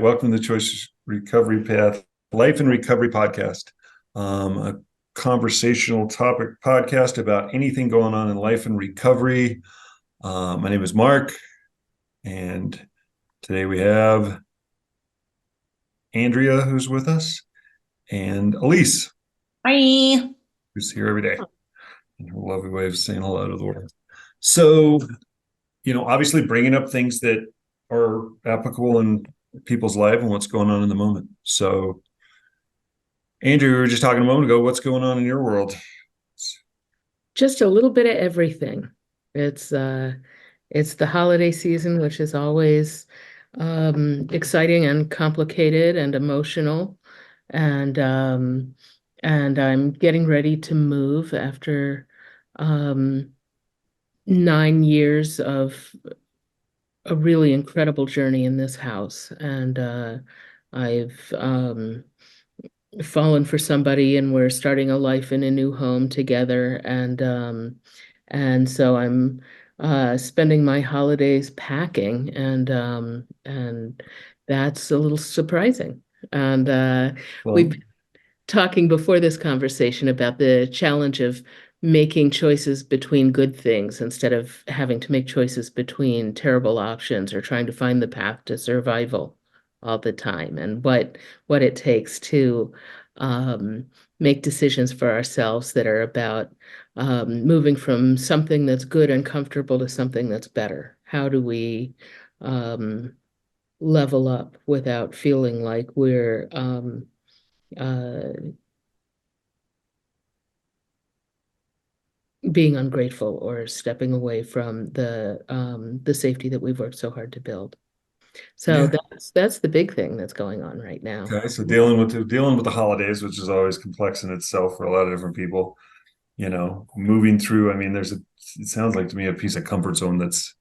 welcome to the Choice Recovery Path Life and Recovery Podcast, a conversational topic podcast about anything going on in life and recovery. My name is Mark, and today we have Andrea, who's with us, and Elise, Hi. who's here every day, and her lovely way of saying hello to the world. So, obviously bringing up things that are applicable in people's life and what's going on in the moment. So, Andrew, we were just talking a moment ago. What's going on in your world? Just a little bit of everything. It's the holiday season, which is always exciting and complicated and emotional. And and I'm getting ready to move after 9 years of a really incredible journey in this house. And I've fallen for somebody, and we're starting a life in a new home together. And so I'm spending my holidays packing, and that's a little surprising. And Well, we've been talking before this conversation about the challenge of making choices between good things instead of having to make choices between terrible options or trying to find the path to survival all the time, and what it takes to make decisions for ourselves that are about moving from something that's good and comfortable to something that's better. How do we um, level up without feeling like we're uh, being ungrateful or stepping away from the safety that we've worked so hard to build? So yeah. that's the big thing that's going on right now. Okay. So dealing with the holidays, which is always complex in itself for a lot of different people. Moving through. I mean, it sounds like to me a piece of comfort zone that's,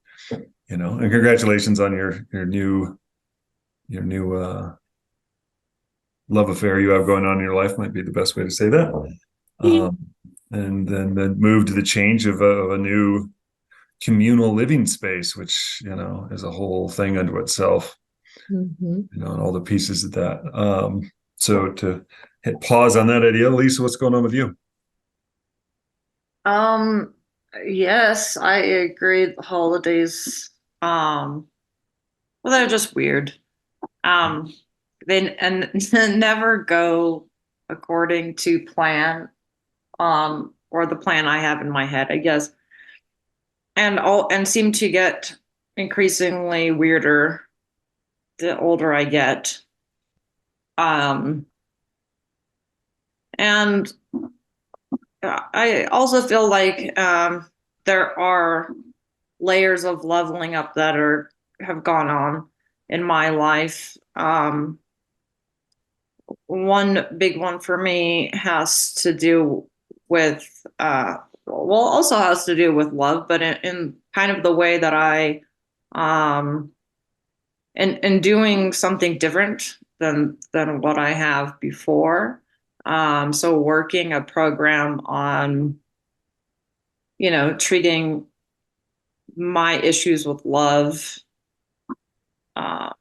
and congratulations on your new love affair you have going on in your life, might be the best way to say that. Um, and then the move to the change of a new communal living space, which, is a whole thing unto itself, Mhm. and all the pieces of that. So to hit pause on that idea, Lisa, what's going on with you? Um, yes, I agree. The holidays, well, they're just weird. Um, they and never go according to plan, or the plan I have in my head, I guess. And seem to get increasingly weirder the older I get. Um, and I also feel like there are layers of leveling up that are have gone on in my life. One big one for me has to do with also has to do with love, but in kind of the way that I um in doing something different than what I have before. So working a program on, treating my issues with love uh,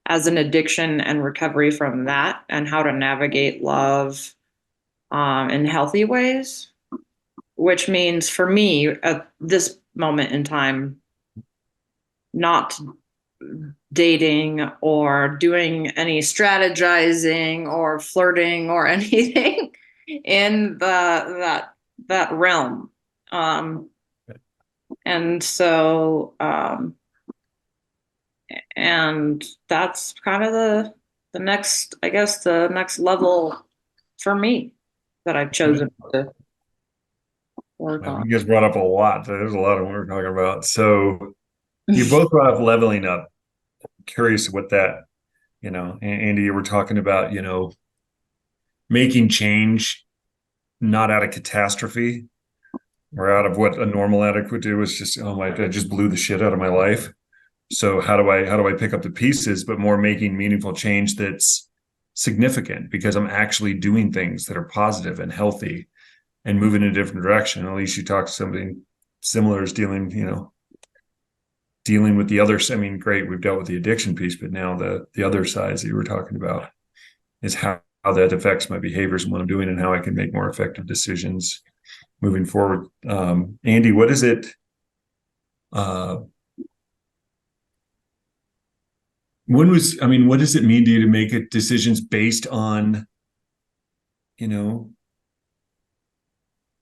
as an addiction and recovery from that, and how to navigate love in healthy ways, which means for me at this moment in time, not dating or doing any strategizing or flirting or anything in that realm. And so and that's kind of the next, I guess, the next level for me that I've chosen to work You on. guys brought up a lot. There's a lot of what we're talking about. So you both brought up leveling up. Curious what that, Andy, you were talking about, making change not out of catastrophe or out of what a normal addict would do is just, oh my, I just blew the shit out of my life. So how do I pick up the pieces, but more making meaningful change that's significant because I'm actually doing things that are positive and healthy and moving in a different direction. At least you talk to somebody similar is dealing, dealing with the other. I mean, great, we've dealt with the addiction piece, but now the other sides that you were talking about is how that affects my behaviors and what I'm doing and how I can make more effective decisions moving forward. Andy, what is it? Uh, I mean, what does it mean to you to make decisions based on, you know,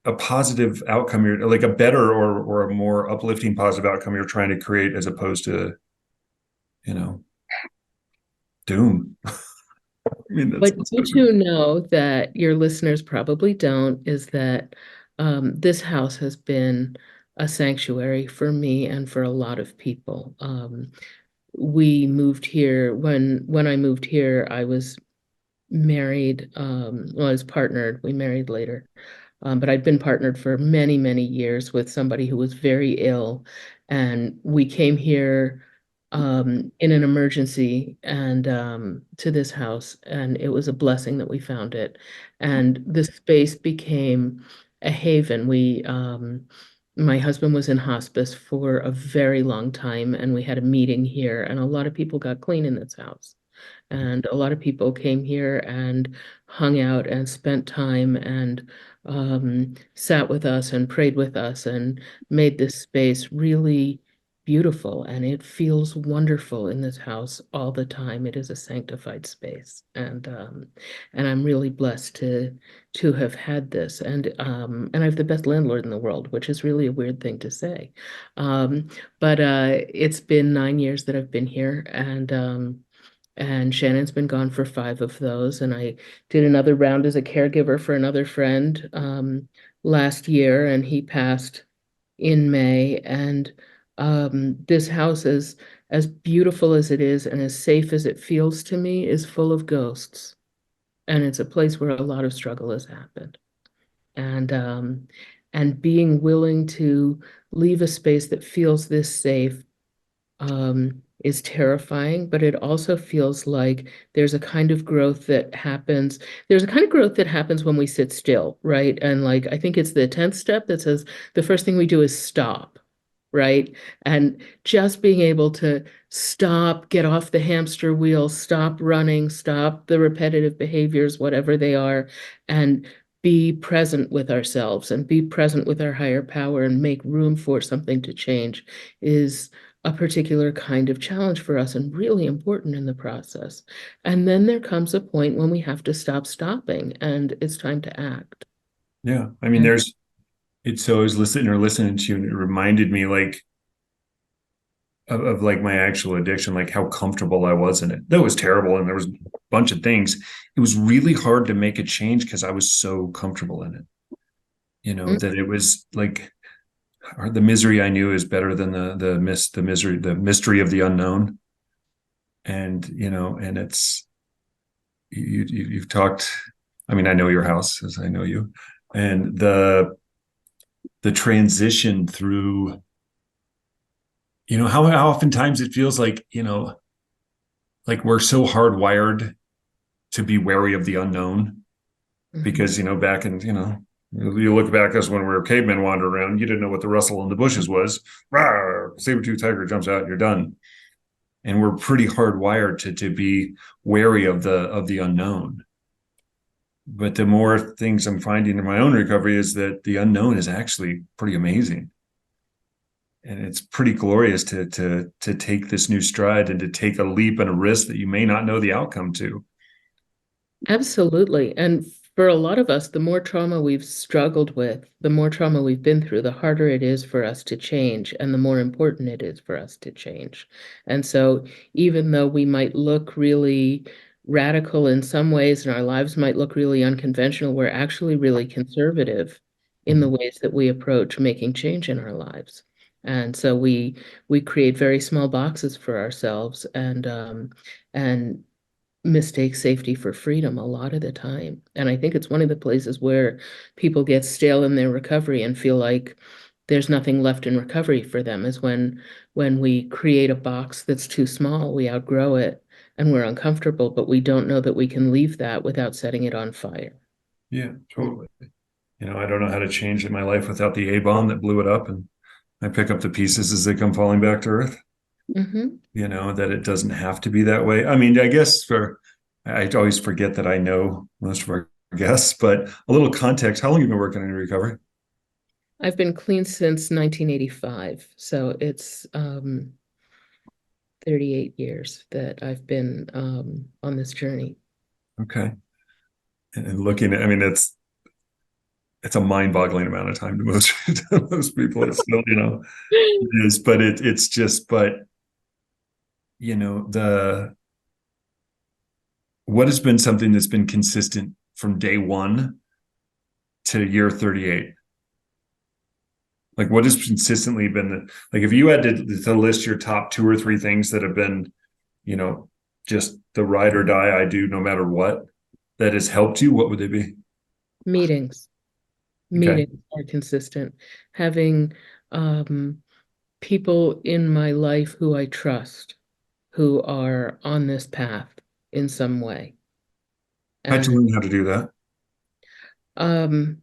a positive outcome, you're like a better or a more uplifting positive outcome you're trying to create as opposed to, you know, doom. I mean, that What sounds you two know that your listeners probably don't is that this house has been a sanctuary for me and for a lot of people. We moved here when I moved here, I was married. Well, I was partnered. We married later. But I'd been partnered for many, many years with somebody who was very ill. And we came here in an emergency and to this house. And it was a blessing that we found it. And the space became a haven. My husband was in hospice for a very long time, and we had a meeting here, and a lot of people got clean in this house. And a lot of people came here and hung out and spent time and sat with us and prayed with us and made this space really beautiful. And it feels wonderful in this house all the time. It is a sanctified space, and I'm really blessed to have had this. And I have the best landlord in the world, which is really a weird thing to say. But it's been 9 years that I've been here, and Shannon's been gone for 5 of those. And I did another round as a caregiver for another friend last year, and he passed in May. And this house is as beautiful as it is and as safe as it feels to me is full of ghosts. And it's a place where a lot of struggle has happened. And being willing to leave a space that feels this safe is terrifying, but it also feels like there's a kind of growth that happens. There's a kind of growth that happens when we sit still, right? And like, I think it's the 10th step that says the first thing we do is stop, right? And just being able to stop, get off the hamster wheel, stop running, stop the repetitive behaviors, whatever they are, and be present with ourselves and be present with our higher power and make room for something to change is a particular kind of challenge for us and really important in the process. And then there comes a point when we have to stop stopping and it's time to act. yeah. I mean, And it's so I was listening to you and it reminded me like of like my actual addiction, like how comfortable I was in it. That was terrible. And there was a bunch of things. It was really hard to make a change because I was so comfortable in it, that it was like the misery I knew is better than the mystery of the unknown. And, and you've talked, I mean, I know your house as I know you, and the transition through, how oftentimes it feels like, like we're so hardwired to be wary of the unknown Mhm. because, back in, you look back as when we were cavemen wandering around, you didn't know what the rustle in the bushes was. Rawr, saber-tooth tiger jumps out, you're done. And we're pretty hardwired to be wary of the unknown. But the more things I'm finding in my own recovery is that the unknown is actually pretty amazing. And it's pretty glorious to take this new stride and to take a leap and a risk that you may not know the outcome to. Absolutely. And for a lot of us, the more trauma we've struggled with, the more trauma we've been through, the harder it is for us to change, and the more important it is for us to change. And so, even though we might look really radical in some ways, and our lives might look really unconventional, we're actually really conservative in the ways that we approach making change in our lives. And so we create very small boxes for ourselves and mistake safety for freedom a lot of the time. And I think it's one of the places where people get stale in their recovery and feel like there's nothing left in recovery for them is when we create a box that's too small, we outgrow it and we're uncomfortable, but we don't know that we can leave that without setting it on fire. Yeah, totally. I don't know how to change my life without the A bomb that blew it up, and I pick up the pieces as they come falling back to earth. Hmm. that it doesn't have to be that way. I mean, I guess I always forget that I know most of our guests, but a little context. How long have you been working in recovery? I've been clean since 1985, so it's 38 years that I've been on this journey. Okay. And looking at, I mean, it's a mind-boggling amount of time to most to most people. It's still, it is, but it's just, but the what has been something that's been consistent from day one to year 38? Like what has consistently been like if you had to list your top two or three things that have been, you know, just the ride or die I do no matter what that has helped you, what would they be? Meetings. Okay. Meetings are consistent. Having um, people in my life who I trust, who are on this path in some way. How'd you And learn how to do that? um,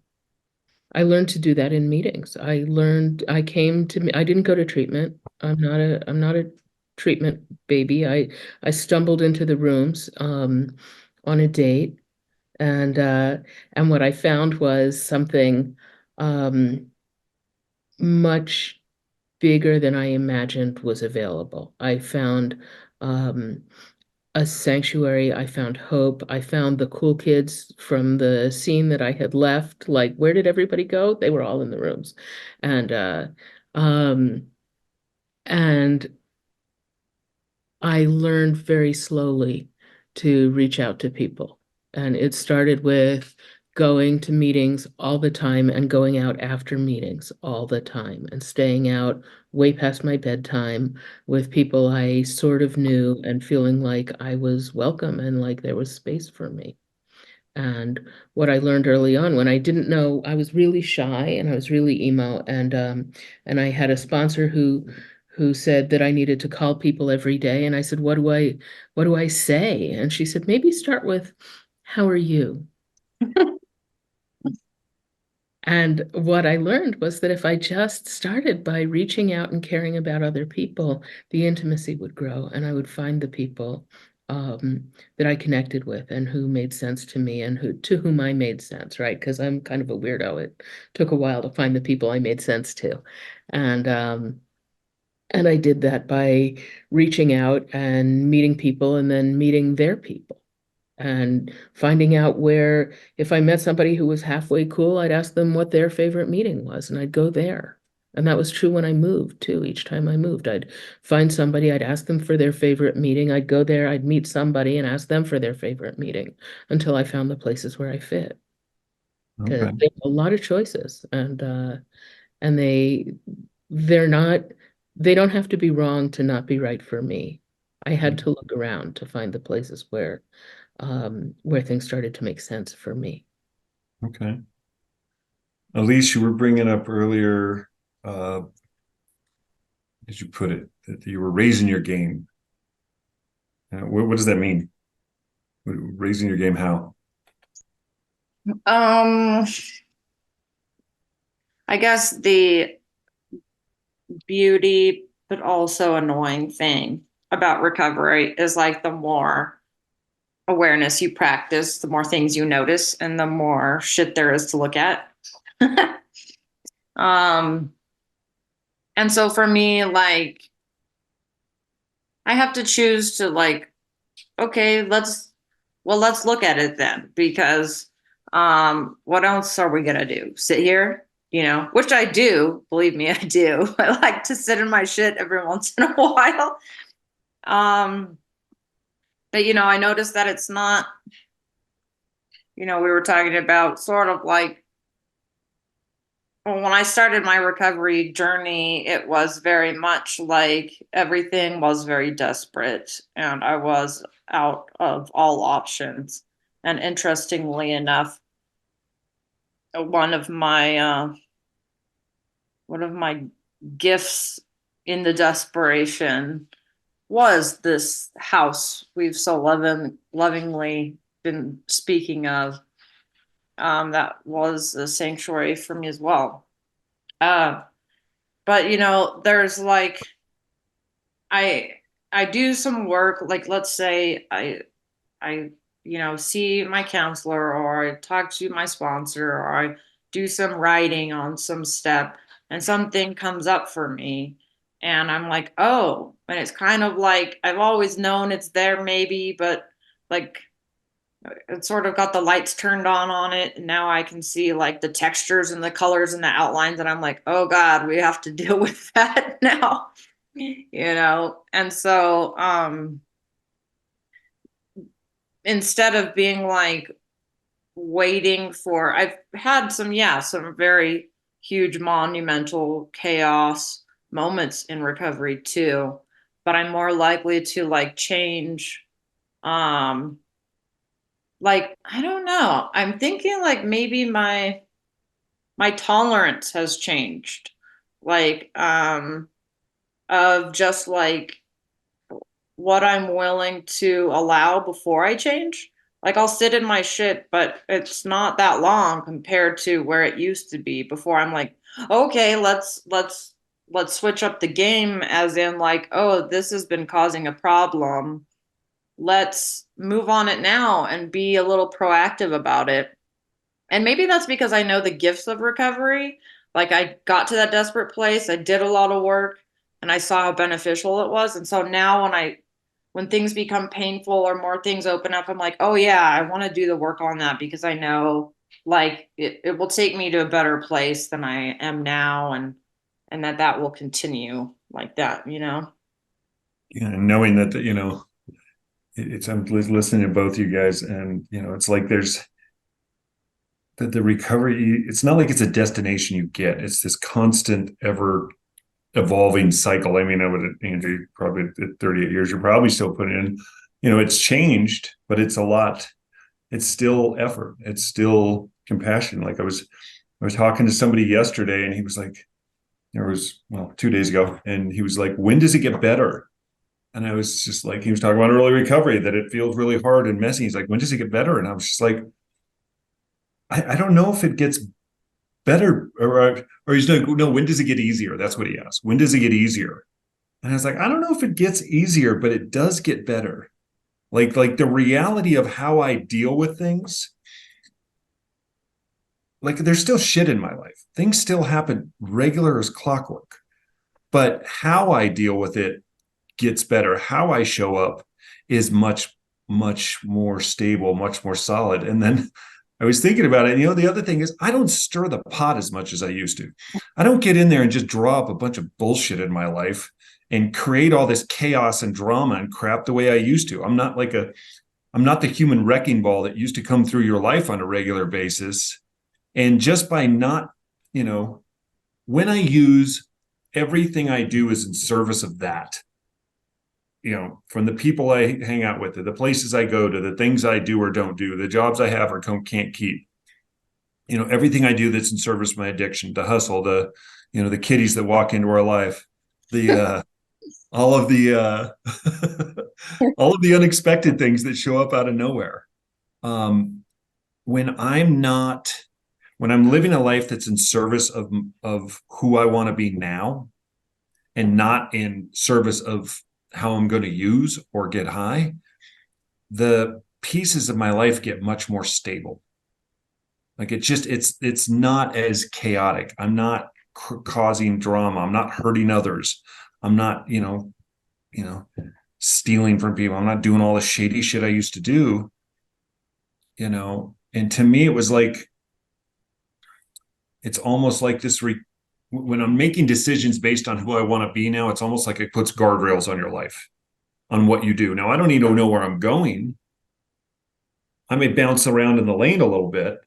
I learned to do that in meetings. I didn't go to treatment. I'm not a treatment baby. I stumbled into the rooms on a date, and what I found was something um much bigger than I imagined was available. I found um a sanctuary. I found hope. I found the cool kids from the scene that I had left. Like, where did everybody go? They were all in the rooms. And um and I learned very slowly to reach out to people. And it started with going to meetings all the time and going out after meetings all the time and staying out way past my bedtime with people I sort of knew and feeling like I was welcome and like there was space for me. And what I learned early on when I didn't know, I was really shy and I was really emo, and I had a sponsor who said that I needed to call people every day, and I said, what do I say? And she said, maybe start with, how are you? And what I learned was that if I just started by reaching out and caring about other people, the intimacy would grow and I would find the people that I connected with and who made sense to me and to whom I made sense, right? Because I'm kind of a weirdo. It took a while to find the people I made sense to. And and I did that by reaching out and meeting people and then meeting their people and finding out where, if I met somebody who was halfway cool, I'd ask them what their favorite meeting was and I'd go there. And that was true when I moved too. Each time I moved, I'd find somebody, I'd ask them for their favorite meeting. I'd go there, I'd meet somebody and ask them for their favorite meeting until I found the places where I fit. Because Okay. there's a lot of choices and they're not, they don't have to be wrong to not be right for me. I had to look around to find the places where things started to make sense for me. Okay. Elise, you were bringing up earlier, uh, did you put it, that you were raising your game? What does that mean? Raising your game, how? Um, I guess the beauty, but also annoying thing about recovery is like the more awareness you practice, the more things you notice, and the more shit there is to look at. um, and so for me, like, I have to choose to like, okay, let's look at it then, because what else are we gonna do? Sit here? Which I do, believe me, I do. I like to sit in my shit every once in a while. Um, but I noticed that it's not, we were talking about sort of like, well, when I started my recovery journey, it was very much like everything was very desperate and I was out of all options. And interestingly enough, one of my one of my gifts in the desperation was this house we've so lovingly been speaking of. That was a sanctuary for me as well. But there's like I I do some work, like let's say I see my counselor, or I talk to my sponsor, or I do some writing on some step, and something comes up for me, and I'm like, oh, and it's kind of like I've always known it's there maybe, but like it sort of got the lights turned on it, and now I can see like the textures and the colors and the outlines, and I'm like, oh God, we have to deal with that now. And so instead of being like waiting for, I've had some, yeah, some very huge monumental chaos moments in recovery too, but I'm more likely to like change. Like, I don't know, I'm thinking like maybe my tolerance has changed, like of just like what I'm willing to allow before I change. Like I'll sit in my shit, but it's not that long compared to where it used to be before. I'm like, okay, let's switch up the game, as in like, oh, this has been causing a problem. Let's move on it now and be a little proactive about it. And maybe that's because I know the gifts of recovery. Like I got to that desperate place, I did a lot of work, and I saw how beneficial it was. And so now when things become painful or more things open up, I'm like, oh yeah, I want to do the work on that, because I know like it will take me to a better place than I am now, and that will continue like that. And knowing that, I'm listening to both you guys, and it's like there's the recovery. It's not like it's a destination you get. It's this constant, ever evolving cycle. I mean, I would, Andrew, probably at 38 years, you're probably still putting in, it's changed, but it's a lot. It's still effort. It's still compassion. Like I was talking to somebody yesterday, and he was like, there was, well, 2 days ago, and he was like, when does it get better? And I was just like, he was talking about early recovery, that it feels really hard and messy. He's like, when does it get better? And I was just like, I don't know if it gets better, or he's like, no, when does it get easier? That's what he asked. When does it get easier? And I was like, I don't know if it gets easier, but it does get better. Like the reality of how I deal with things, like there's still shit in my life. Things still happen regular as clockwork. But how I deal with it gets better. How I show up is much, much more stable, much more solid. And then I was thinking about it. The other thing is I don't stir the pot as much as I used to. I don't get in there and just draw up a bunch of bullshit in my life and create all this chaos and drama and crap the way I used to. I'm not the human wrecking ball that used to come through your life on a regular basis. And just by not, when I use everything I do is in service of that, from the people I hang out with, to the places I go to, the things I do or don't do, the jobs I have or can't keep, everything I do that's in service of my addiction, the hustle, the kiddies that walk into our life, the, all of the, all of the unexpected things that show up out of nowhere. Um, when I'm not, when I'm living a life that's in service of who I want to be now, and not in service of how I'm going to use or get high, the pieces of my life get much more stable. Like it's not as chaotic. I'm not causing drama. I'm not hurting others. I'm not, stealing from people. I'm not doing all the shady shit I used to do, And to me, it was like, it's almost like when I'm making decisions based on who I want to be now, it's almost like it puts guardrails on your life, on what you do. Now, I don't need to know where I'm going. I may bounce around in the lane a little bit,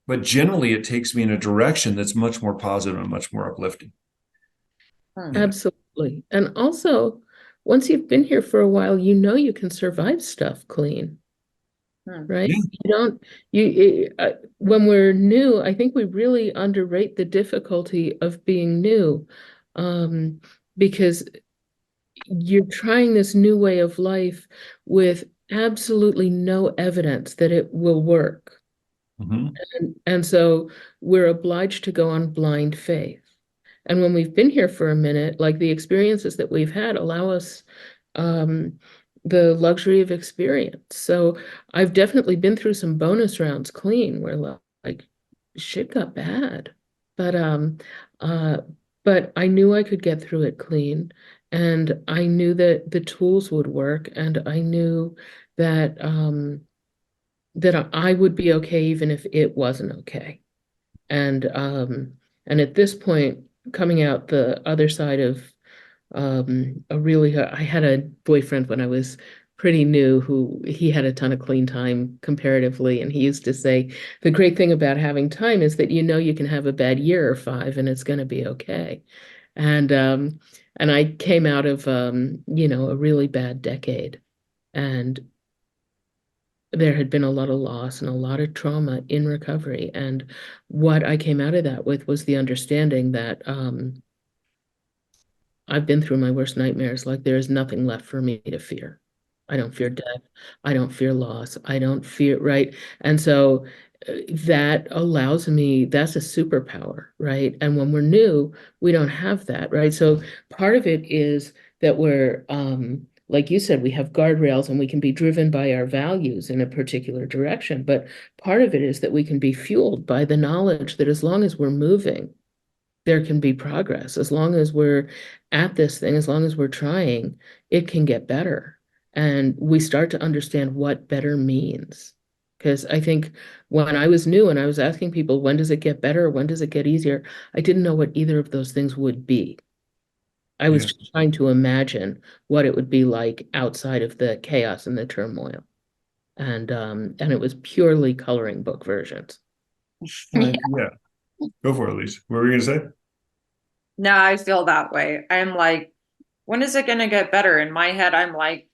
but generally it takes me in a direction that's much more positive and much more uplifting. Hmm. Absolutely. And also, once you've been here for a while, you know you can survive stuff clean, Hmm. right? Yeah. You don't, when we're new, I think we really underrate the difficulty of being new, um, because you're trying this new way of life with absolutely no evidence that it will work. Mm-hmm. And so we're obliged to go on blind faith. And when we've been here for a minute, like the experiences that we've had allow us um, the luxury of experience. So I've definitely been through some bonus rounds clean where like shit got bad. But uh but I knew I could get through it clean, and I knew that the tools would work, and I knew that that I would be okay even if it wasn't okay. And at this point, coming out the other side of I had a boyfriend when I was pretty new who he had a ton of clean time comparatively, and he used to say the great thing about having time is that you can have a bad year or five and it's going to be okay. And and I came out of a really bad decade, and there had been a lot of loss and a lot of trauma in recovery. And what I came out of that with was the understanding that I've been through my worst nightmares. Like there is nothing left for me to fear. I don't fear death. I don't fear loss. I don't fear, right? And so that allows me, that's a superpower, right? And when we're new, we don't have that, right? So part of it is that we're, like you said, we have guardrails and we can be driven by our values in a particular direction. But part of it is that we can be fueled by the knowledge that as long as we're moving, there can be progress. As long as we're at this thing, as long as we're trying, it can get better. And we start to understand what better means. Because I think when I was new and I was asking people, when does it get better? When does it get easier? I didn't know what either of those things would be. I was Yeah. just trying to imagine what it would be like outside of the chaos and the turmoil. And it was purely coloring book versions. Yeah. Go for it, Elise. What were you going to say? No, I feel that way. I'm like, when is it going to get better? In my head, I'm like,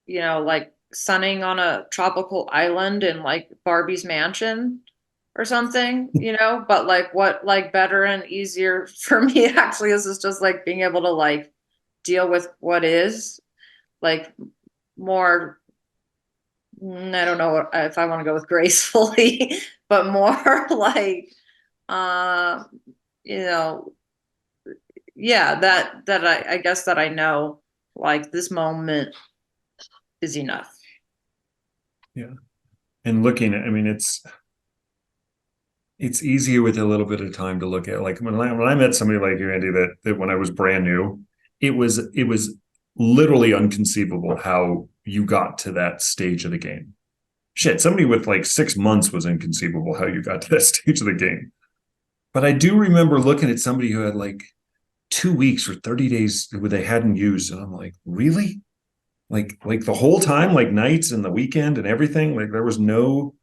like sunning on a tropical island in like Barbie's mansion or something, but like what like better and easier for me actually is just like being able to like deal with what is like more I don't know if I want to go with gracefully, but more like uh you know yeah, that I guess that I know like this moment is enough. Yeah. And looking at, I mean, it's easier with a little bit of time to look at. Like when I met somebody like you, Andy, that when I was brand new, it was literally inconceivable how you got to that stage of the game. Shit, somebody with like 6 months was inconceivable how you got to that stage of the game. But I do remember looking at somebody who had like 2 weeks or 30 days where they hadn't used, and I'm like, really? Like the whole time, like nights and the weekend and everything, like there was no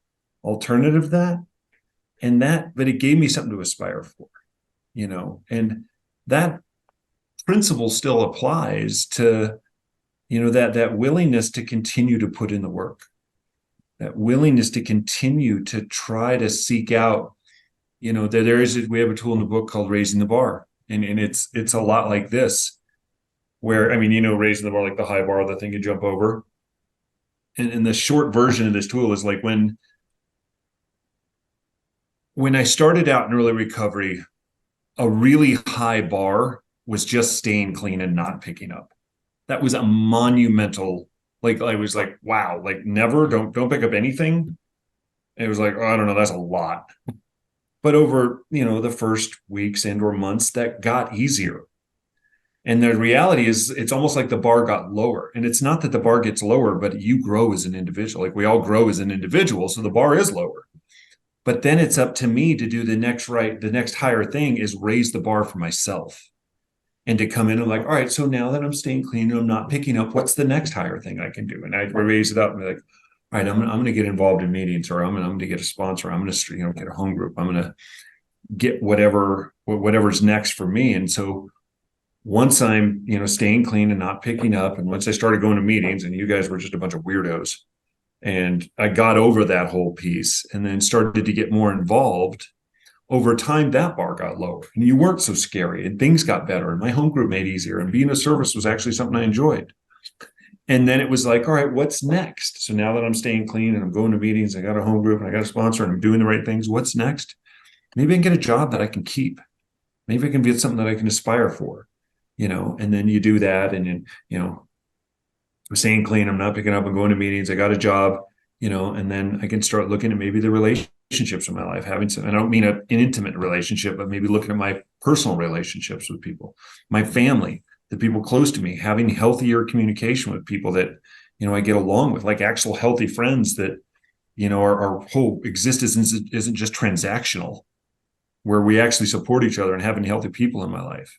alternative to that. But it gave me something to aspire for, and that principle still applies to, that willingness to continue to put in the work, that willingness to continue to try to seek out, that we have a tool in the book called raising the bar. And it's a lot like this, where, I mean, raising the bar, like the high bar, the thing you jump over. And the short version of this tool is like when I started out in early recovery, a really high bar was just staying clean and not picking up. That was a monumental, like I was like, wow, like never, don't pick up anything. And it was like, oh, I don't know, that's a lot. But over, the first weeks and or months, that got easier. And the reality is it's almost like the bar got lower. And it's not that the bar gets lower, but you grow as an individual. Like we all grow as an individual. So the bar is lower. But then it's up to me to do the next higher thing is raise the bar for myself and to come in and like, all right, so now that I'm staying clean and I'm not picking up, what's the next higher thing I can do? And I raise it up and be like, all right, I'm going to get involved in meetings, or I'm going to get a sponsor. I'm going to, get a home group. I'm going to get whatever's next for me. And so once I'm, staying clean and not picking up, and once I started going to meetings, and you guys were just a bunch of weirdos, and I got over that whole piece and then started to get more involved, over time, that bar got lower and you weren't so scary and things got better. And my home group made easier, and being of service was actually something I enjoyed. And then it was like, all right, what's next? So now that I'm staying clean and I'm going to meetings, I got a home group and I got a sponsor and I'm doing the right things. What's next? Maybe I can get a job that I can keep. maybe I can get something that I can aspire for, and then you do that. And then, I'm staying clean. I'm not picking up and going to meetings. I got a job, and then I can start looking at maybe the relationships in my life, having some, I don't mean an intimate relationship, but maybe looking at my personal relationships with people, my family, the people close to me, having healthier communication with people that, I get along with, like actual healthy friends that, our whole existence isn't just transactional, where we actually support each other, and having healthy people in my life.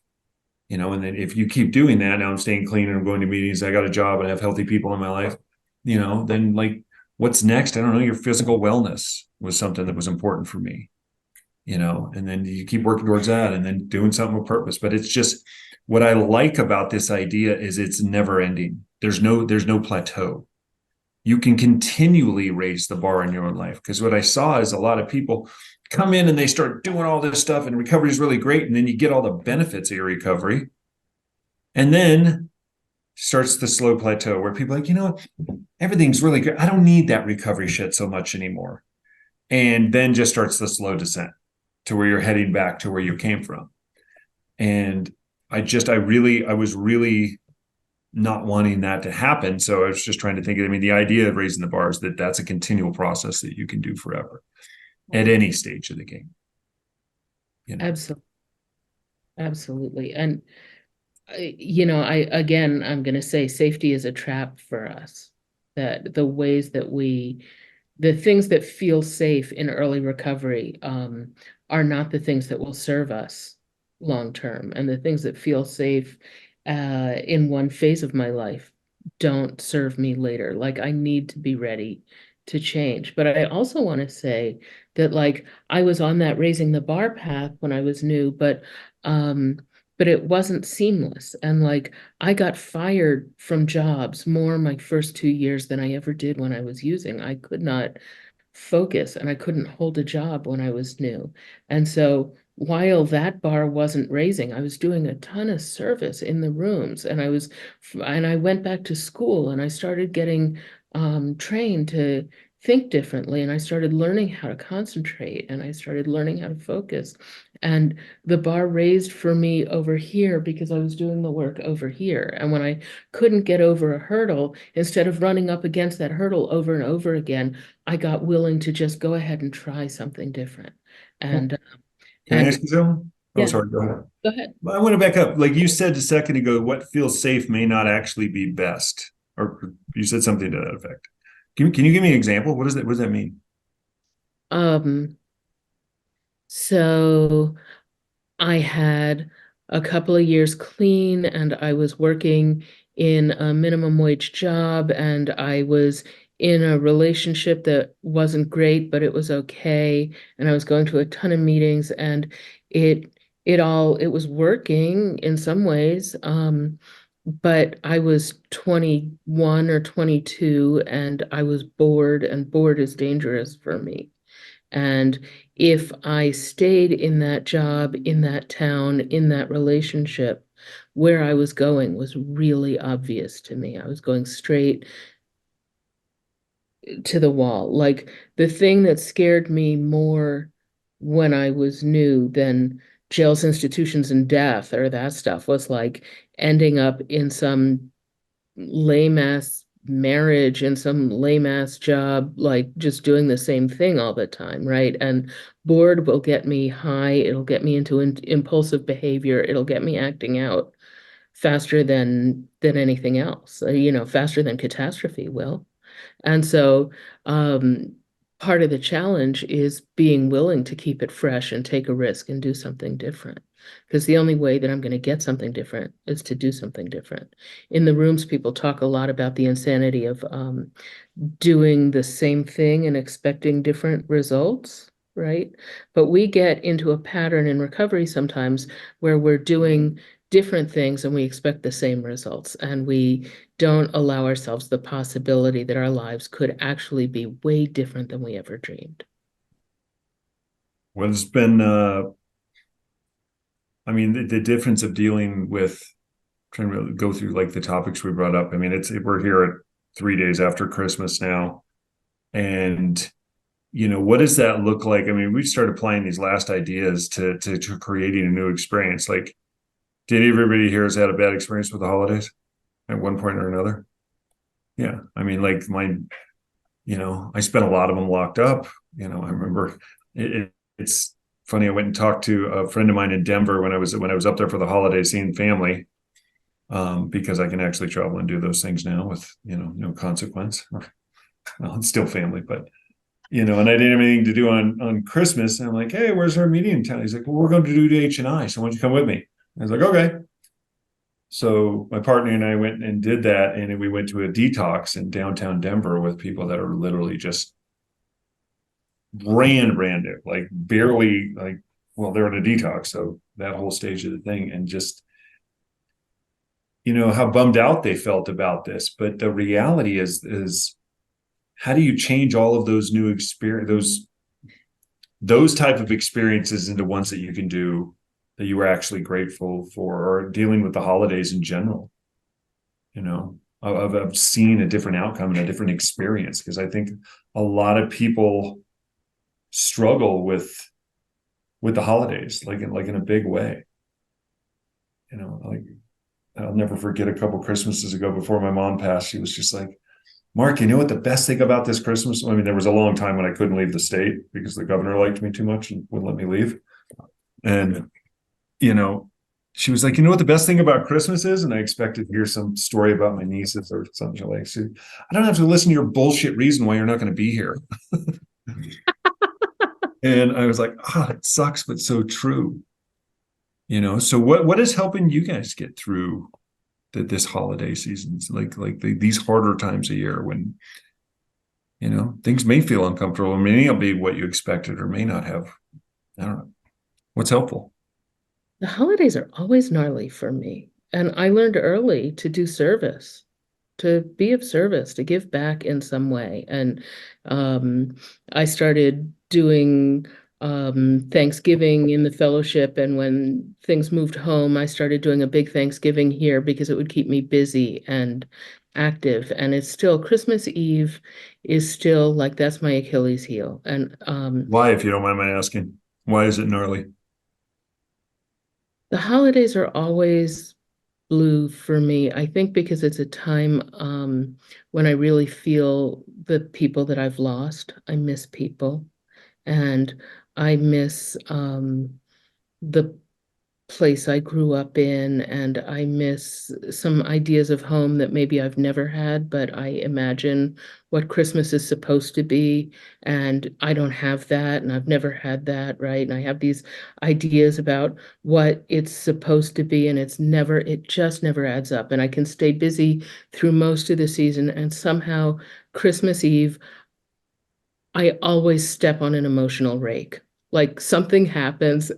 And then if you keep doing that, now I'm staying clean and I'm going to meetings, I got a job and I have healthy people in my life, then like what's next? I don't know. Your physical wellness was something that was important for me, and then you keep working towards that and then doing something with purpose. But it's just what I like about this idea is it's never ending. There's no plateau. You can continually raise the bar in your own life. Because what I saw is a lot of people come in and they start doing all this stuff, and recovery is really great. And then you get all the benefits of your recovery. And then starts the slow plateau where people are like, what? Everything's really good. I don't need that recovery shit so much anymore. And then just starts the slow descent to where you're heading back to where you came from. And I was really not wanting that to happen. So I was just trying to think, the idea of raising the bar is that that's a continual process that you can do forever at any stage of the game. Absolutely. Absolutely. And I'm going to say safety is a trap for us. That the ways that the things that feel safe in early recovery are not the things that will serve us long term. And the things that feel safe in one phase of my life don't serve me later. Like I need to be ready to change. But I also want to say that like I was on that raising the bar path when I was new, but it wasn't seamless. And like I got fired from jobs more my first 2 years than I ever did when I was using. I could not focus and I couldn't hold a job when I was new. And so while that bar wasn't raising, I was doing a ton of service in the rooms and I went back to school and I started getting trained to think differently and I started learning how to concentrate and I started learning how to focus. And the bar raised for me over here because I was doing the work over here. And when I couldn't get over a hurdle, instead of running up against that hurdle over and over again, I got willing to just go ahead and try something different. And Can I and ask you something? Oh, yeah, sorry. Go ahead. go ahead. I want to back up. Like you said a second ago, what feels safe may not actually be best, or you said something to that effect. Can you give me an example? What does that mean? Um, so I had a couple of years clean and I was working in a minimum wage job and I was in a relationship that wasn't great, but it was okay. And I was going to a ton of meetings and it it was working in some ways. But I was 21 or 22 and I was bored and bored is dangerous for me. And if I stayed in that job, in that town, in that relationship, where I was going was really obvious to me. I was going straight to the wall. Like the thing that scared me more when I was new than jails, institutions, and death or that stuff was like ending up in some lame ass marriage and some lame ass job, like just doing the same thing all the time, right? And bored will get me high, it'll get me into impulsive behavior, it'll get me acting out faster than anything else, faster than catastrophe will. And so part of the challenge is being willing to keep it fresh and take a risk and do something different. Because the only way that I'm going to get something different is to do something different. In the rooms, people talk a lot about the insanity of doing the same thing and expecting different results, right? But we get into a pattern in recovery sometimes where we're doing different things and we expect the same results. And we don't allow ourselves the possibility that our lives could actually be way different than we ever dreamed. Well, it's been, the difference of dealing with trying to go through like the topics we brought up. We're here at 3 days after Christmas now, and what does that look like? I mean, we started applying these last ideas to creating a new experience. Like, did everybody here has had a bad experience with the holidays at one point or another? Yeah. I mean, like I spent a lot of them locked up. I remember it's funny. I went and talked to a friend of mine in Denver when I was up there for the holidays, seeing family, because I can actually travel and do those things now with no consequence. Well, it's still family, but and I didn't have anything to do on Christmas. And I'm like, hey, where's our meeting in town? He's like, well, we're going to do H&I, so why don't you come with me? I was like, okay. So my partner and I went and did that, and we went to a detox in downtown Denver with people that are literally just brand new, like barely like, well, they're in a detox, so that whole stage of the thing, and just how bummed out they felt about this. But the reality is how do you change all of those new experience those type of experiences into ones that you can do that you were actually grateful for, or dealing with the holidays in general, of seeing a different outcome and a different experience. Because I think a lot of people struggle with the holidays, like in a big way. Like I'll never forget a couple Christmases ago before my mom passed. She was just like, Mark, you know what the best thing about this Christmas? I mean, there was a long time when I couldn't leave the state because the governor liked me too much and wouldn't let me leave. And, you know, she was like, you know what the best thing about Christmas is? And I expected to hear some story about my nieces or something like that. I don't have to listen to your bullshit reason why you're not going to be here. And I was like, it sucks, but so true. So what is helping you guys get through this holiday season? It's these harder times of year when things may feel uncomfortable, and may not be what you expected, or may not have. I don't know. What's helpful? The holidays are always gnarly for me. And I learned early to do service, to be of service, to give back in some way. And um, I started doing Thanksgiving in the fellowship. And when things moved home, I started doing a big Thanksgiving here because it would keep me busy and active. And it's still Christmas Eve is still like that's my Achilles heel. And Why, if you don't mind my asking, why is it gnarly? the holidays are always blue for me. I think because it's a time when I really feel the people that I've lost. I miss people, and I miss the place I grew up in, and I miss some ideas of home that maybe I've never had, but I imagine what Christmas is supposed to be, and I don't have that, and I've never had that, right? And I have these ideas about what it's supposed to be, and it just never adds up. And I can stay busy through most of the season, and somehow Christmas Eve, I always step on an emotional rake. Like something happens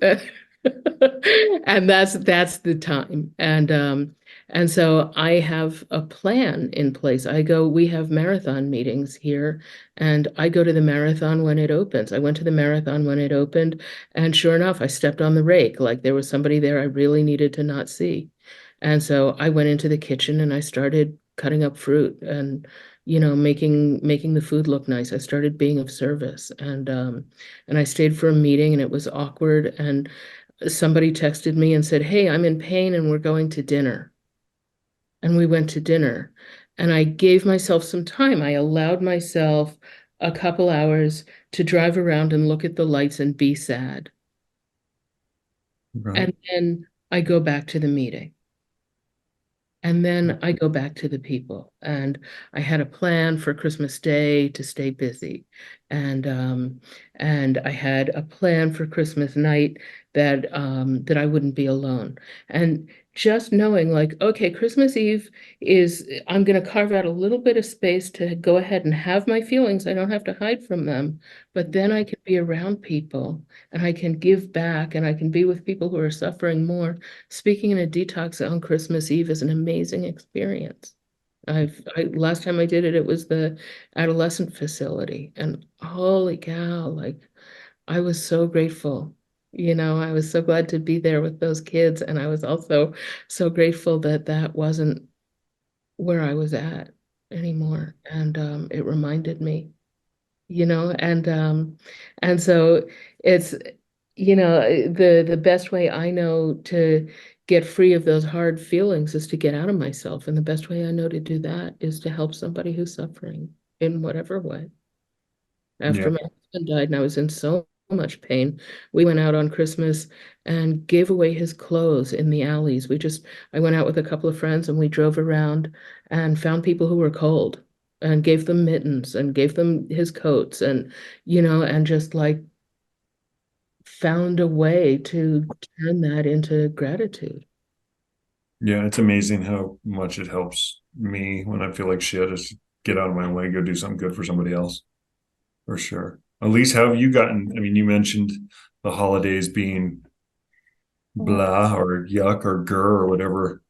and that's the time. And so I have a plan in place. We have marathon meetings here, and I go to the marathon when it opens. I went to the marathon when it opened, and sure enough, I stepped on the rake. Like there was somebody there I really needed to not see. And so I went into the kitchen and I started cutting up fruit and making the food look nice. I started being of service, and I stayed for a meeting, and it was awkward, and somebody texted me and said, "Hey, I'm in pain and we're going to dinner." And we went to dinner, and I gave myself some time. I allowed myself a couple hours to drive around and look at the lights and be sad. Right. And then I go back to the meeting. And then I go back to the people. And I had a plan for Christmas Day to stay busy. And I had a plan for Christmas night that I wouldn't be alone. And just knowing like, okay, Christmas Eve is I'm gonna carve out a little bit of space to go ahead and have my feelings. I don't have to hide from them, but then I can be around people and I can give back and I can be with people who are suffering more. Speaking in a detox on Christmas Eve is an amazing experience. Last time I did it, it was the adolescent facility, and holy cow, like I was so grateful. I was so glad to be there with those kids, and I was also so grateful that that wasn't where I was at anymore. And it reminded me. And so it's, the best way I know to get free of those hard feelings is to get out of myself. And the best way I know to do that is to help somebody who's suffering in whatever way. After Yeah. my husband died and I was in so much pain, we went out on Christmas and gave away his clothes in the alleys. I went out with a couple of friends and we drove around and found people who were cold and gave them mittens and gave them his coats and just like found a way to turn that into gratitude. Yeah, it's amazing how much it helps me when I feel like shit is get out of my way, go do something good for somebody else, for sure. Elise, how have you gotten? I mean, you mentioned the holidays being blah or yuck or grr or whatever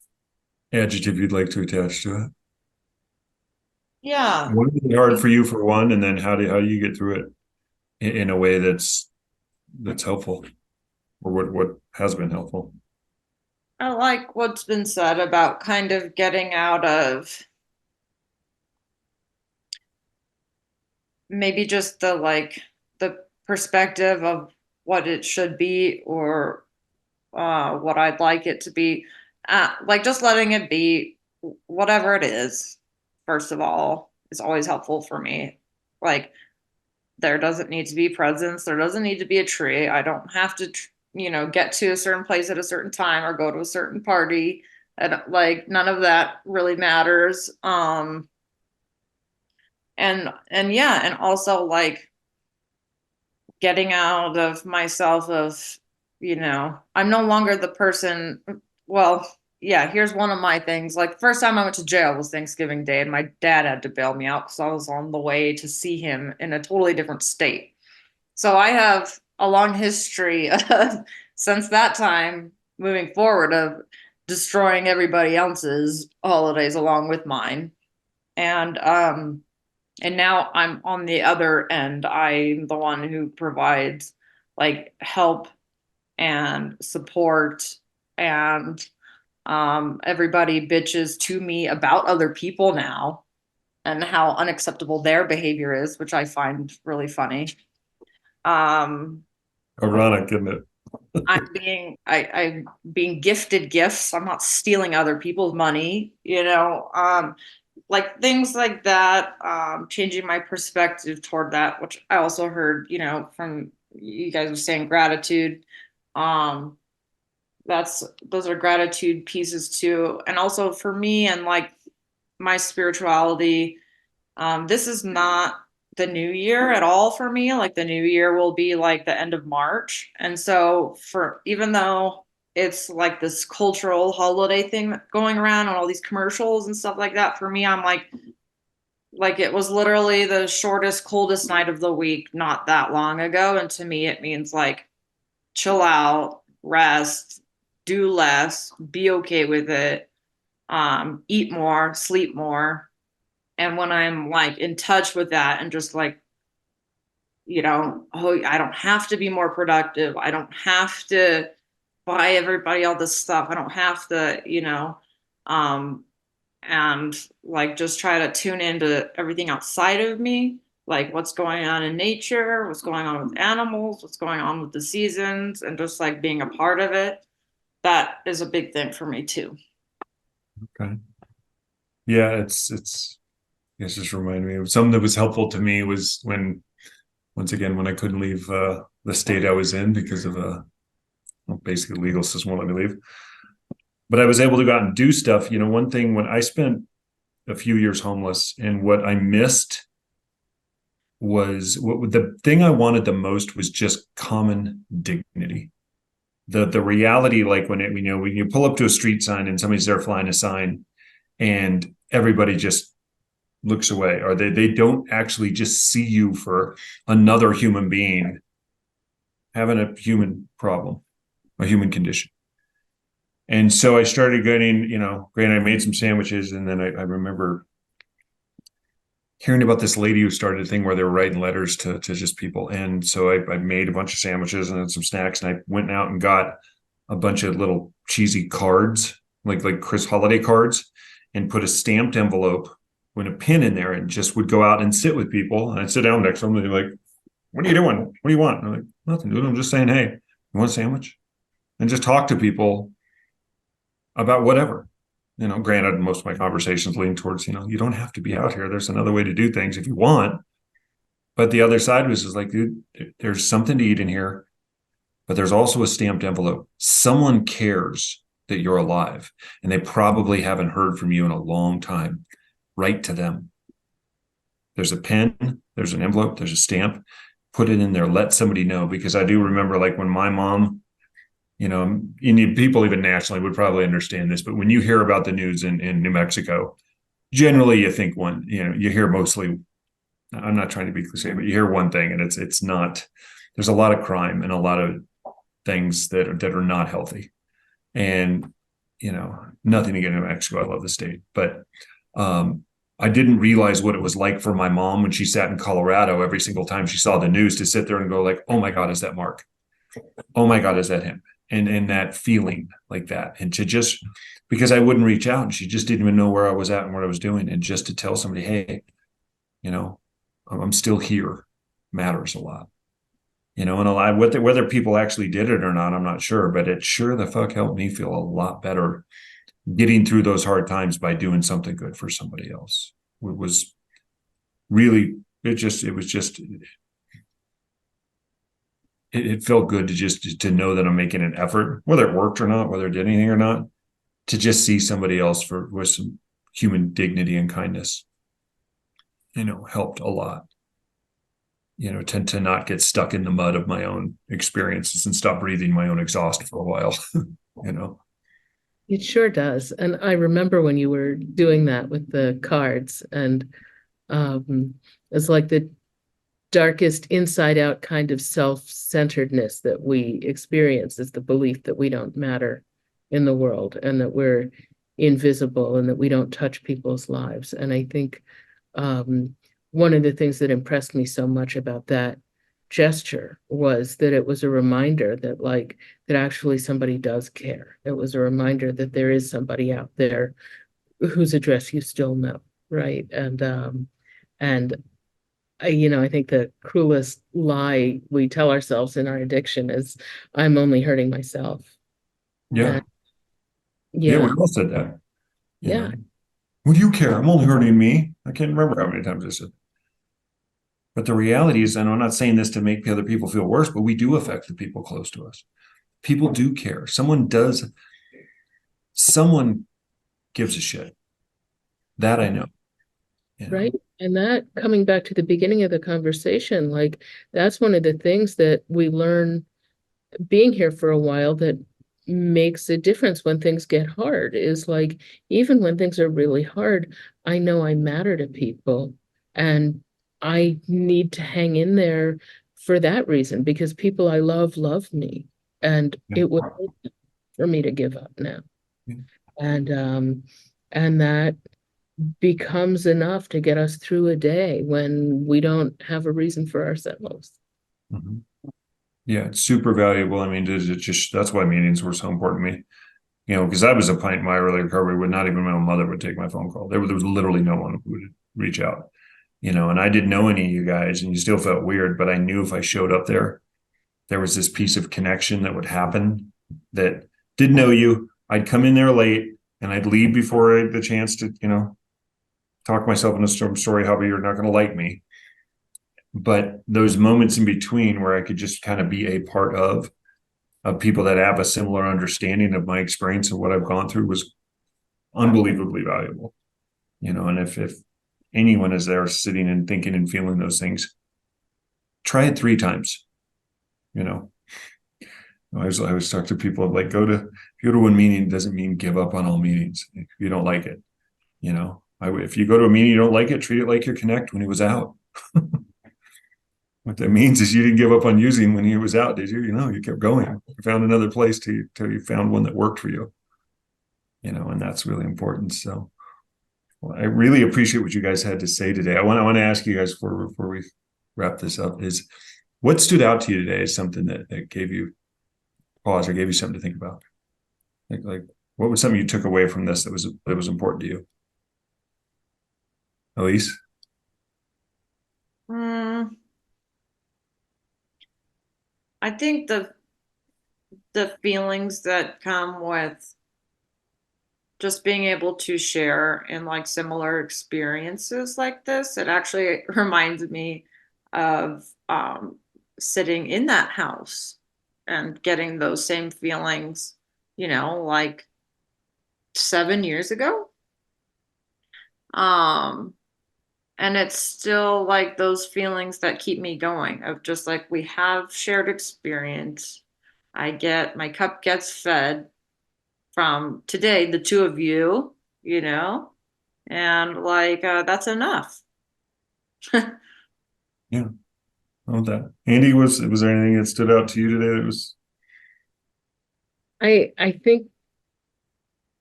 adjective you'd like to attach to it. Yeah. What is it hard for you for one, and then how do you get through it in a way that's helpful, or what has been helpful? I like what's been said about kind of getting out of maybe just the perspective of what it should be or what I'd like it to be. Like just letting it be whatever it is, first of all, is always helpful for me. Like there doesn't need to be presents, there doesn't need to be a tree. I don't have to, get to a certain place at a certain time or go to a certain party. And like none of that really matters. And yeah, and also like getting out of myself of, I'm no longer the person. Well, yeah, here's one of my things. Like, first time I went to jail was Thanksgiving Day, and my dad had to bail me out because I was on the way to see him in a totally different state. So I have a long history of, since that time, moving forward, of destroying everybody else's holidays along with mine. And and now I'm on the other end. I'm the one who provides like help and support, and everybody bitches to me about other people now and how unacceptable their behavior is, which I find really funny. um Ironic, isn't it? I'm being gifted gifts. I'm not stealing other people's money, like things like that. Changing my perspective toward that, which I also heard, from you guys were saying gratitude. Um, that's those are gratitude pieces too. And also for me and like my spirituality, this is not the new year at all for me. Like the new year will be like the end of March. And so for even though it's like this cultural holiday thing going around on all these commercials and stuff like that, for me, I'm like it was literally the shortest, coldest night of the week not that long ago. And to me, it means like chill out, rest, do less, be okay with it, eat more, sleep more. And when I'm like in touch with that and just like, oh, I don't have to be more productive. I don't have to buy everybody all this stuff. I don't have to, um, and like just try to tune into everything outside of me, like what's going on in nature, what's going on with animals, what's going on with the seasons, and just like being a part of it. That is a big thing for me too. Okay. Yeah, it's just reminded me of something that was helpful to me was when once again when I couldn't leave the state I was in because of well, basically legal system won't let me leave. But I was able to go out and do stuff. One thing when I spent a few years homeless, and what I missed was what the thing I wanted the most was just common dignity. The reality, like when you pull up to a street sign and somebody's there flying a sign, and everybody just looks away, or they don't actually just see you for another human being having a human problem, a human condition. And so I started getting, granted, I made some sandwiches, and then I remember hearing about this lady who started a thing where they were writing letters to just people. And so I made a bunch of sandwiches and then some snacks, and I went out and got a bunch of little cheesy cards, like Chris holiday cards, and put a stamped envelope went a pin in there and just would go out and sit with people. And I'd sit down next to them and they'd be like, what are you doing? What do you want? And I'm like, nothing, dude. I'm just saying, hey, you want a sandwich? And just talk to people about whatever. Granted, most of my conversations lean towards, you don't have to be out here. There's another way to do things if you want. But the other side was just like, dude, there's something to eat in here, but there's also a stamped envelope. Someone cares that you're alive, and they probably haven't heard from you in a long time. Write to them. There's a pen, there's an envelope, there's a stamp. Put it in there. Let somebody know, because I do remember, like, when my mom, people even nationally would probably understand this, but when you hear about the news in New Mexico, generally you think you hear mostly, I'm not trying to be cliche, but you hear one thing, and it's not, there's a lot of crime and a lot of things that are not healthy. And, nothing against New Mexico. I love the state, but I didn't realize what it was like for my mom when she sat in Colorado every single time she saw the news, to sit there and go like, oh my God, is that Mark? Oh my God, is that him? And that feeling like that. And to just, because I wouldn't reach out, and she just didn't even know where I was at and what I was doing. And just to tell somebody, hey, I'm still here, matters a lot. And a lot, whether people actually did it or not, I'm not sure, but it sure the fuck helped me feel a lot better getting through those hard times by doing something good for somebody else. It was really, it felt good to know that I'm making an effort, whether it worked or not, whether it did anything or not, to just see somebody else with some human dignity and kindness, helped a lot. To not get stuck in the mud of my own experiences and stop breathing my own exhaust for a while, It sure does. And I remember when you were doing that with the cards, and it's like the darkest inside out kind of self-centeredness that we experience is the belief that we don't matter in the world, and that we're invisible, and that we don't touch people's lives. And I think one of the things that impressed me so much about that gesture was that it was a reminder that, like, that actually somebody does care. It was a reminder that there is somebody out there whose address you still know, right? And I think the cruelest lie we tell ourselves in our addiction is, I'm only hurting myself. Yeah. And Yeah, we yeah, all said that. yeah, What do you care? I'm only hurting me. I can't remember how many times I said. But the reality is, and I'm not saying this to make other people feel worse, but we do affect the people close to us. People do care. Someone gives a shit. That I know. right. And that, coming back to the beginning of the conversation, like, that's one of the things that we learn being here for a while, that makes a difference when things get hard, is like, even when things are really hard, I know I matter to people, and I need to hang in there for that reason, because people I love me, and Yeah. it would hurt for me to give up now. Yeah. And that becomes enough to get us through a day when we don't have a reason for ourselves. Mm-hmm. Yeah, it's super valuable. I mean, that's why meetings were so important to me. Because I was a point in my early recovery where not even my own mother would take my phone call. There was literally no one who would reach out. And I didn't know any of you guys, and you still felt weird, but I knew if I showed up there was this piece of connection that would happen, that didn't know you. I'd come in there late and I'd leave before I had the chance to, talk myself into some story, however you're not going to like me. But those moments in between where I could just kind of be a part of people that have a similar understanding of my experience and what I've gone through was unbelievably valuable. And if anyone is there sitting and thinking and feeling those things, try it 3 times. I always talk to people like, if you go to one meeting, doesn't mean give up on all meetings. If you don't like it, if you go to a meeting, you don't like it, treat it like your Connect when he was out. What that means is you didn't give up on using when he was out, did you? You kept going. You found another place till you found one that worked for you. And that's really important. So, well, I really appreciate what you guys had to say today. I want to ask you guys before we wrap this up, is what stood out to you today as something that gave you pause or gave you something to think about? Like what was something you took away from this that was important to you? Elise? Mm, I think the feelings that come with just being able to share in like similar experiences like this, it actually reminds me of sitting in that house and getting those same feelings, like 7 years ago. Um, and it's still like those feelings that keep me going of just like we have shared experience. My cup gets fed from today, the two of you, you know, and like that's enough. Yeah, I love that. Andy, was there anything that stood out to you today that was I think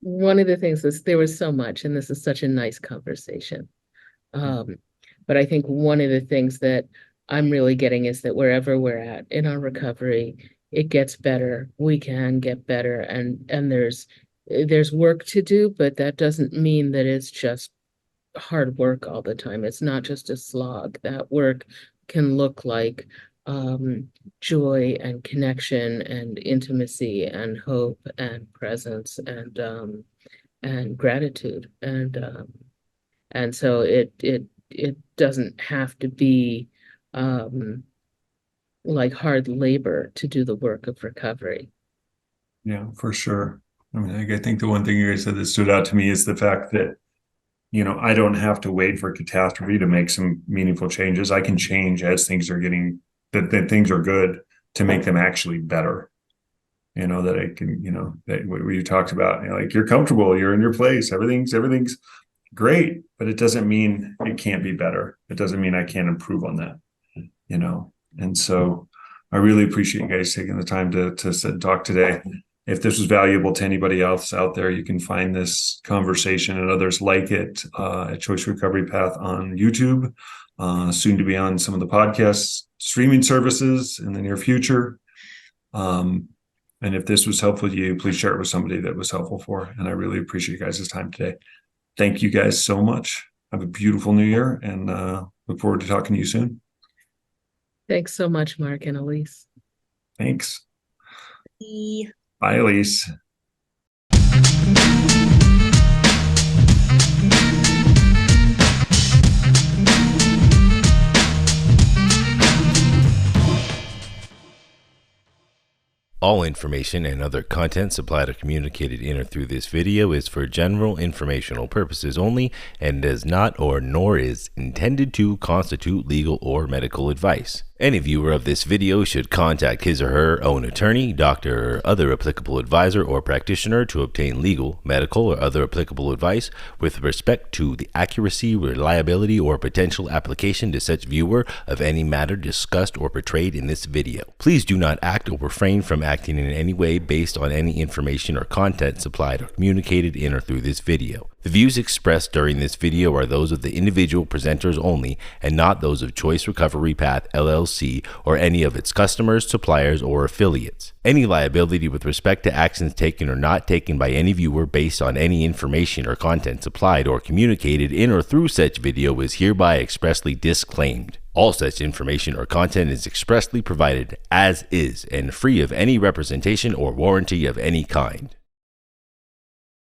one of the things is there was so much, and this is such a nice conversation. Um, but I think one of the things that I'm really getting is that wherever we're at in our recovery, it gets better. We can get better, and there's work to do, but that doesn't mean that it's just hard work all the time. It's not just a slog. That work can look like joy and connection and intimacy and hope and presence and gratitude and so it doesn't have to be um like hard labor to do the work of recovery. yeah, for sure. I mean, I think the one thing you guys said that stood out to me is the fact that, I don't have to wait for catastrophe to make some meaningful changes. I can change as things are getting that things are good to make them actually better. That I can, that what you talked about, like you're comfortable, you're in your place, everything's great, but it doesn't mean it can't be better. It doesn't mean I can't improve on that, you know. And so I really appreciate you guys taking the time to sit and talk today. If this was valuable to anybody else out there, you can find this conversation and others like it at Choice Recovery Path on YouTube, soon to be on some of the podcast streaming services in the near future. And if this was helpful to you, please share it with somebody that was helpful for. And I really appreciate you guys' time today. Thank you guys so much. Have a beautiful new year and look forward to talking to you soon. Thanks so much, Mark and Elise. Thanks. E- Bye, Elise. All information and other content supplied or communicated in or through this video is for general informational purposes only and does not or nor is intended to constitute legal or medical advice. Any viewer of this video should contact his or her own attorney, doctor, or other applicable advisor or practitioner to obtain legal, medical, or other applicable advice with respect to the accuracy, reliability, or potential application to such viewer of any matter discussed or portrayed in this video. Please do not act or refrain from acting in any way based on any information or content supplied or communicated in or through this video. The views expressed during this video are those of the individual presenters only and not those of Choice Recovery Path LLC or any of its customers, suppliers, or affiliates. Any liability with respect to actions taken or not taken by any viewer based on any information or content supplied or communicated in or through such video is hereby expressly disclaimed. All such information or content is expressly provided as is and free of any representation or warranty of any kind.